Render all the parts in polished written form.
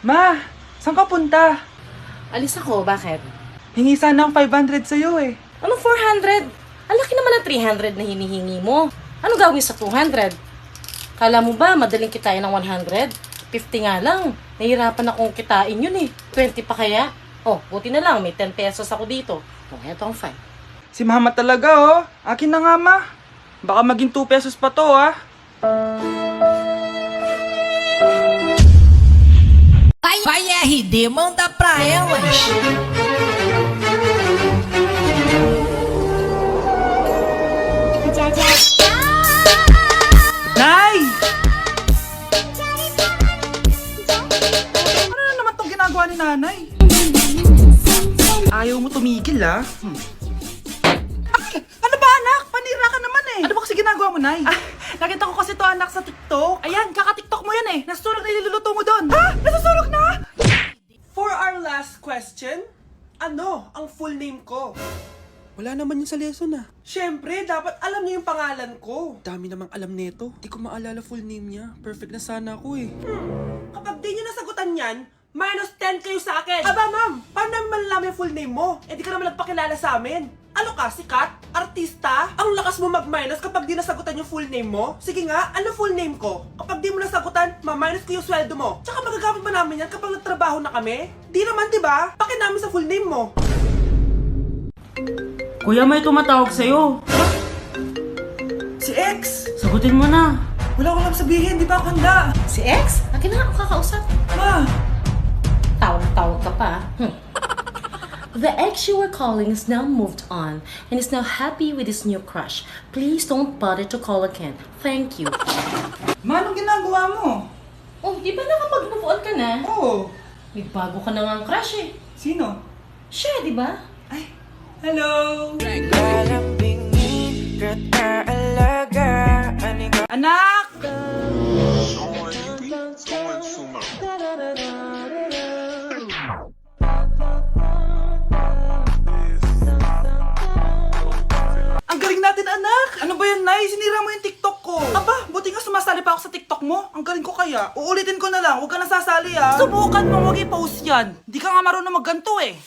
Ma, saan ka punta? Alis ako, bakit? Hingi sana ang 500 sa'yo eh. Anong 400? Ang laki naman ng 300 na hinihingi mo. Ano gawin sa 200? Kala mo ba madaling kitain ng 100? 50 nga lang. Nahihirapan akong kitain yun eh. 20 pa kaya? Oh, buti na lang. May 10 pesos ako dito. Oh, eto ang 5. Si mama talaga oh. Akin na nga ma. Baka maging 2 pesos pa to ah. Vai RD, manda pra elas. Nay! Ano na naman tong ginagawa ni nanay? Ayaw mo tumigil ah. Ay! Ano ba anak? Panira ka naman eh. Ano ba kasi ginagawa mo, Nay? Nakita ko kasi to anak sa TikTok. Ayan, kaka-TikTok mo yan eh. Nasusunog na iluluto mo doon. Ha? Nasusunog na? For our last question, ano ang full name ko? Wala naman yun sa lesson ah. Siyempre, dapat alam niyo yung pangalan ko. Dami namang alam nito. Di ko maalala full name niya. Perfect na sana ako eh. Kapag di niyo nasagutan yan, minus 10 kayo sa akin. Aba ma'am, paano namin malalaman yung full name mo? Eh di ka naman nagpakilala sa amin. Ano ka, sikat? Artista? Ang lakas mo mag-minus kapag di nasagutan yung full name mo? Sige nga, ano full name ko? Kapag di mo nasagutan, ma-minus ko yung sweldo mo. Tsaka magagamit ba namin yan kapag nagtrabaho na kami? Di naman, di ba? Pakin namin sa full name mo. Kuya, may tumatawag sa'yo. Si X! Sagutin mo na. Wala ko lang sabihin, di ba ako handa? Si X? Akin na nga ako kakausap. Ma! Tawag ka pa. The ex you were calling is now moved on and is now happy with his new crush. Please don't bother to call again. Thank you. Ma, anong ginagawa mo? Oh, di ba nakapag-move on ka na? Oo. May bago ka na nga ang crush eh. Sino? Siya, di ba? Ay, hello! Anak! Ang galing natin, anak! Ano ba yan, Nay? Sinira mo yung TikTok ko. Aba, buti nga sumasali pa ako sa TikTok mo. Ang galing ko kaya. Uulitin ko na lang. Huwag ka nasasali, ah. Subukan mo, huwag i-post yan. Di ka nga marunong magganto, eh.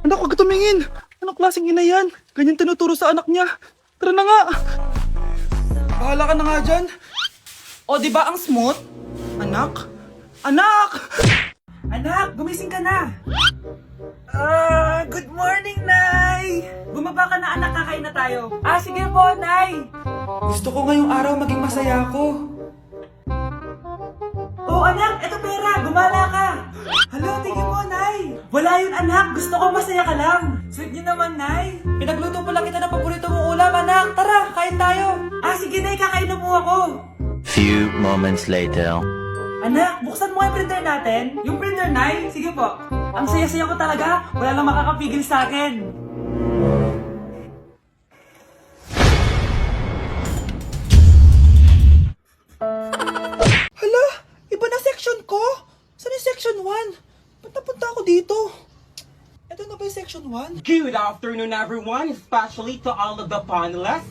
Anak, huwag ka tumingin. Anong klaseng ina yan? Ganyan tinuturo sa anak niya. Tara na nga. Bahala ka na nga dyan. O, di ba ang smooth? Anak? Anak! Anak, gumising ka na. Good morning, Nay! Bumaba ka na, anak, kakain na tayo. Sige po, Nay. Gusto ko ngayong araw maging masaya ako. Oh, anak, eto pera, gumala ka. Hala, tingin mo, Nay. Wala yun, anak. Gusto ko masaya ka lang. Sweet niyo naman, Nay. Pinagluto pa lang kita ng paborito mong ulam, anak. Tara, kain tayo. Sige, Nay, kakain na po ako. Few moments later. Anak, buksan mo yung printer natin. Yung printer, Nay? Sige po. Ang saya-saya ko talaga. Wala lang makakapigil sa akin. Hala, iba na section ko. Saan yung section 1? Ba't napunta ako dito? Ito na ba yung section 1? Good afternoon, everyone, especially to all of the panelists,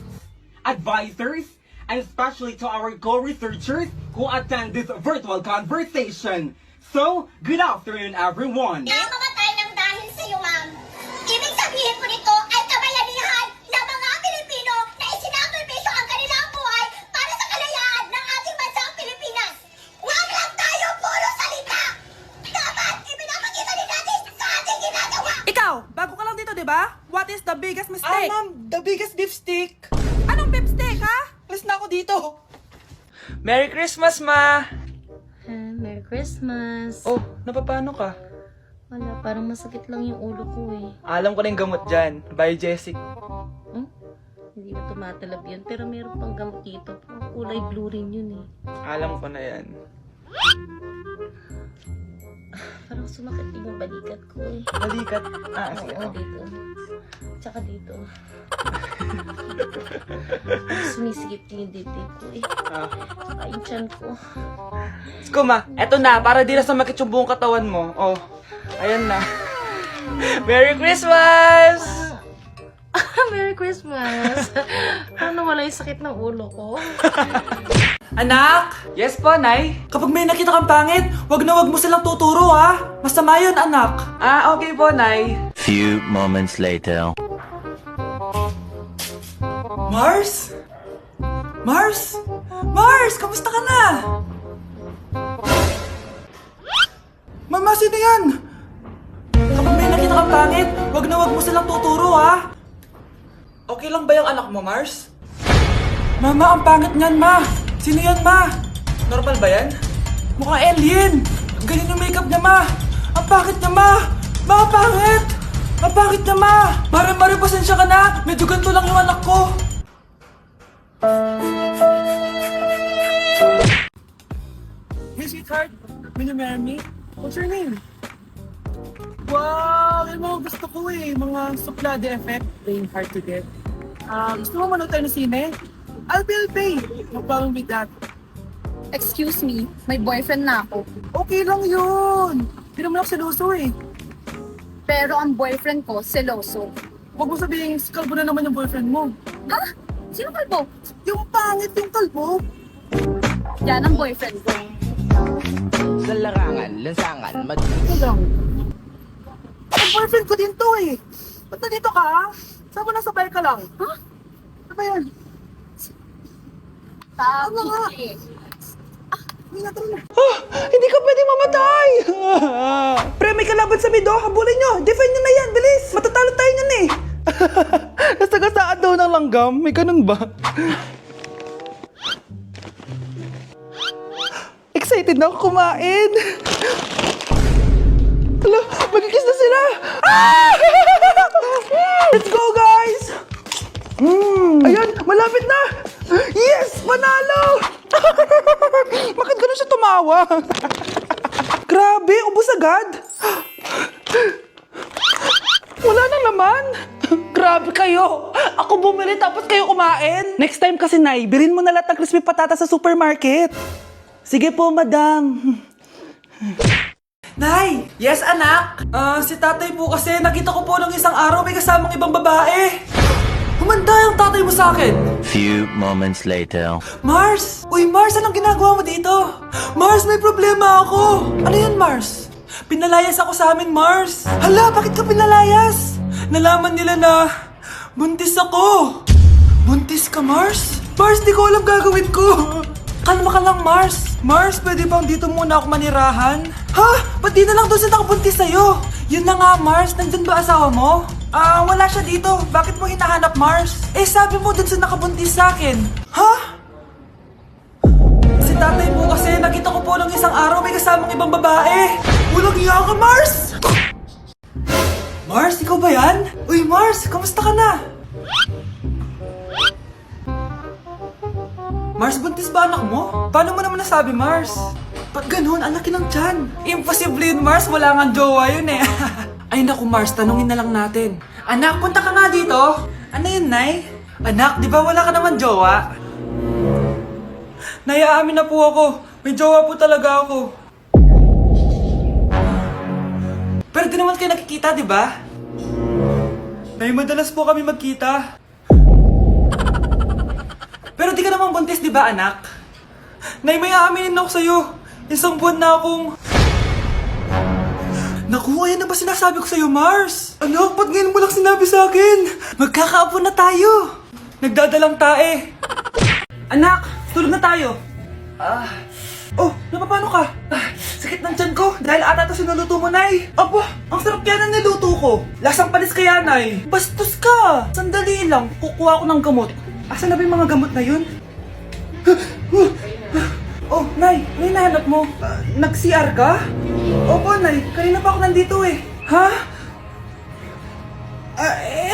advisors, and especially to our co-researchers who attend this virtual conversation. So, good afternoon, everyone. Namamatay ng dahil sa iyo, ma'am. Ibig sabihin po nito ay kabayanihan ng mga Pilipino na isinakripisyo ang kanilang buhay para sa kalayaan ng ating bansang Pilipinas. Huwag lang tayo puro salita! Dapat ipinapakita din natin sa ating ginagawa! Ikaw, bago ka lang dito, di ba? What is the biggest mistake? Ma'am, the biggest beef stick. Anong beef stick, ha? Alis na ako dito. Merry Christmas, Ma! Merry Christmas. Oh, napapano ka? Wala, parang masakit lang yung ulo ko eh. Alam ko na yung gamot dyan. By Jessic. Hindi na tumatalab yun, pero meron pang gamot dito. Kulay blue rin yun eh. Alam ko na yan. Parang sumakit din yung balikat ko eh. Balikat. Sige. Oo, dito. Tsaka dito. Sumisigip din yung dibdib ko eh. Tsaka yung tiyan ko. Skuma, eto na. Para di na sumakit yung buong katawan mo. Oh, ayan na. Merry Christmas! Merry Christmas! Ano wala yung sakit ng ulo ko? Anak! Yes po, Nay? Kapag may nakita kang pangit, wag mo silang tuturo, ha? Masama yun, anak. Okay po, Nay. Few moments later. Mars? Mars? Mars, kamusta ka na? Mama, sino yan? Kapag may nakita kang pangit, wag mo silang tuturo, ha? Okay lang ba yung anak mo, Mars? Mama, ang pangit niyan, Ma. Sino yan, Ma? Normal ba yan? Mukhang alien. Ganyan yung makeup niya, Ma. Ang pangit niya, Ma. Ma, ang pangit. Ang pangit niya, Ma. Mare, pasensya ka na. Medyo ganito lang yung anak ko. Hey, sweetheart. Will you marry me? What's your name? Wow! Yung mga gusto ko eh. Mga suplade effect. Playing hard to get. Gusto mo manood tayo ng sine? I'll pay. No problem with that. Excuse me, may boyfriend na ako. Okay lang yun. Hindi naman ako seloso eh. Pero ang boyfriend ko, seloso. Huwag mo sabihin, kalbo na naman yung boyfriend mo. Ha? Sino kalbo? Yung pangit yung kalbo. Yan ang boyfriend ko. Ito lang. Ang boyfriend ko din to eh. Ba't nandito ka? Saan mo nasabay ka lang? Ha? Ano ba yan? Ano nga? Hindi na tara na. Hindi ka pwede mamatay! Pre, may kalaban sa mido. Habulin nyo. Defend nyo na yan. Bilis. Matatalo tayo nyan eh. Nasagasaan daw ng langgam. May ganun ba? Excited na ako kumain. Hala, magkikis na sila. Ah! Let's go, guys! Ayan, malapit na! Yes! Panalo! Bakit ganun siya tumawa? Grabe, ubos agad! Wala nang laman! Grabe kayo! Ako bumili tapos kayo kumain! Next time kasi, Nay, bilhin mo na lahat ng crispy patata sa supermarket. Sige po, madam. Nay! Yes, anak? Si tatay po kasi nakita ko po nung isang araw may kasamang ibang babae. Humanda yung tatay mo sa akin. Few moments later. Mars! Uy, Mars, anong ginagawa mo dito? Mars, may problema ako. Ano yan, Mars? Pinalayas ako sa amin, Mars. Hala, bakit ka pinalayas? Nalaman nila na buntis ako. Buntis ka, Mars? Mars, di ko alam gagawin ko. Kalma ka lang, Mars. Mars, pwede bang dito muna ako manirahan? Ha? Ba't di na lang doon sa nakabuntis sa'yo? Yun na nga, Mars. Nandun ba asawa mo? Wala siya dito. Bakit mo hinahanap, Mars? Sabi mo dun sa nakabuntis sa akin. Ha? Si tatay mo kasi nakita ko po ng isang araw may kasamang ibang babae. Walang iya ka, Mars! Mars, ikaw ba yan? Uy, Mars, kamusta ka na? Mars, buntis ba anak mo? Paano mo naman nasabi, Mars? Ba't ganun? Ang laki ng tiyan. Imposible yun, Mars. Wala nga jowa yun eh. Ay naku, Mars, tanungin na lang natin. Anak, punta ka nga dito. Ano yun, Nay? Anak, di ba wala ka naman jowa? Nay, aamin na po ako. May jowa po talaga ako. Pero di naman kayo nakikita, di ba? Nay, madalas po kami magkita. Pero di ka naman buntis, di ba, anak? Nay, may aaminin ako sa'yo. Isang buwan na akong... Naku, ayan na ba sinasabi ko sa'yo, Mars? Anak, ba't ngayon mo lang sinabi sa akin? Magkakaapo na tayo. Nagdadalang tae. Anak, tulog na tayo. Oh, napapano ka? Sakit ng tiyan ko dahil ata ito sinuluto mo, Nay. Aba, ang sarap kaya ng niluto ko. Lasang panis kaya, Nay. Bastos ka. Sandali lang, kukuha ko ng gamot. Asan na ba yung mga gamot na yun? Oh, Nay, ano yung nahanap mo? Nag-CR ka? Opo, Nay, kanina pa ako nandito eh. Ha?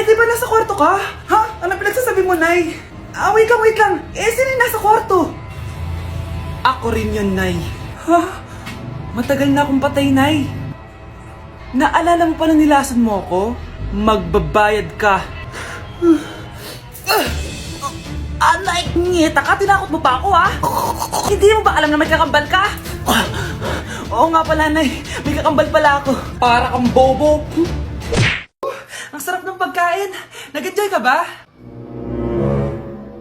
Di ba nasa kwarto ka? Ha? Ano pinagsasabi mo, Nay? Wait lang. Sino yung nasa kwarto? Ako rin yun, Nay. Ha? Matagal na akong patay, Nay. Naalala mo pa na nilason mo ako? Magbabayad ka. Nay, ngita ka, tinakot mo pa ako, ha? Hindi mo ba alam na may kakambal ka? Oo nga pala, Nay. May kakambal pala ako. Para kang bobo. Ang sarap ng pagkain. Nag-enjoy ka ba?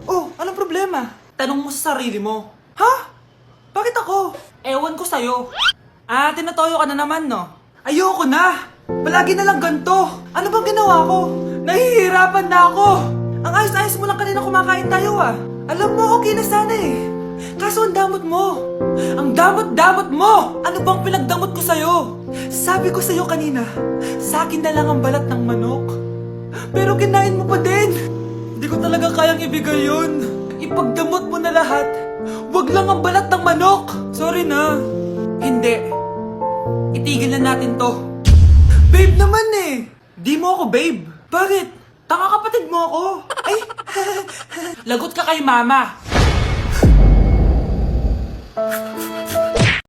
Oh, anong problema? Tanong mo sa sarili mo. Ha? Bakit ako? Ewan ko sa'yo. Tinatoyo ka na naman, no? Ayoko na! Palagi na lang ganito. Ano bang ginawa ko? Nahihirapan na ako. Ang ayos-ayos mo lang kanina kumakain tayo, ah. Alam mo, okay na sana eh. Kaso ang damot mo. Ang damot-damot mo! Ano bang pinagdamot ko sa'yo? Sabi ko sa'yo kanina, sa akin na lang ang balat ng manok. Pero kinain mo pa din. Hindi ko talaga kayang ibigay yun. Ipagdamot mo na lahat. Wag lang ang balat ng manok. Sorry na. Hindi. Itigil na natin to. Babe naman eh. Di mo ako babe. Bakit? Tanga kapatid mo ako. Ay, lagot ka kay mama.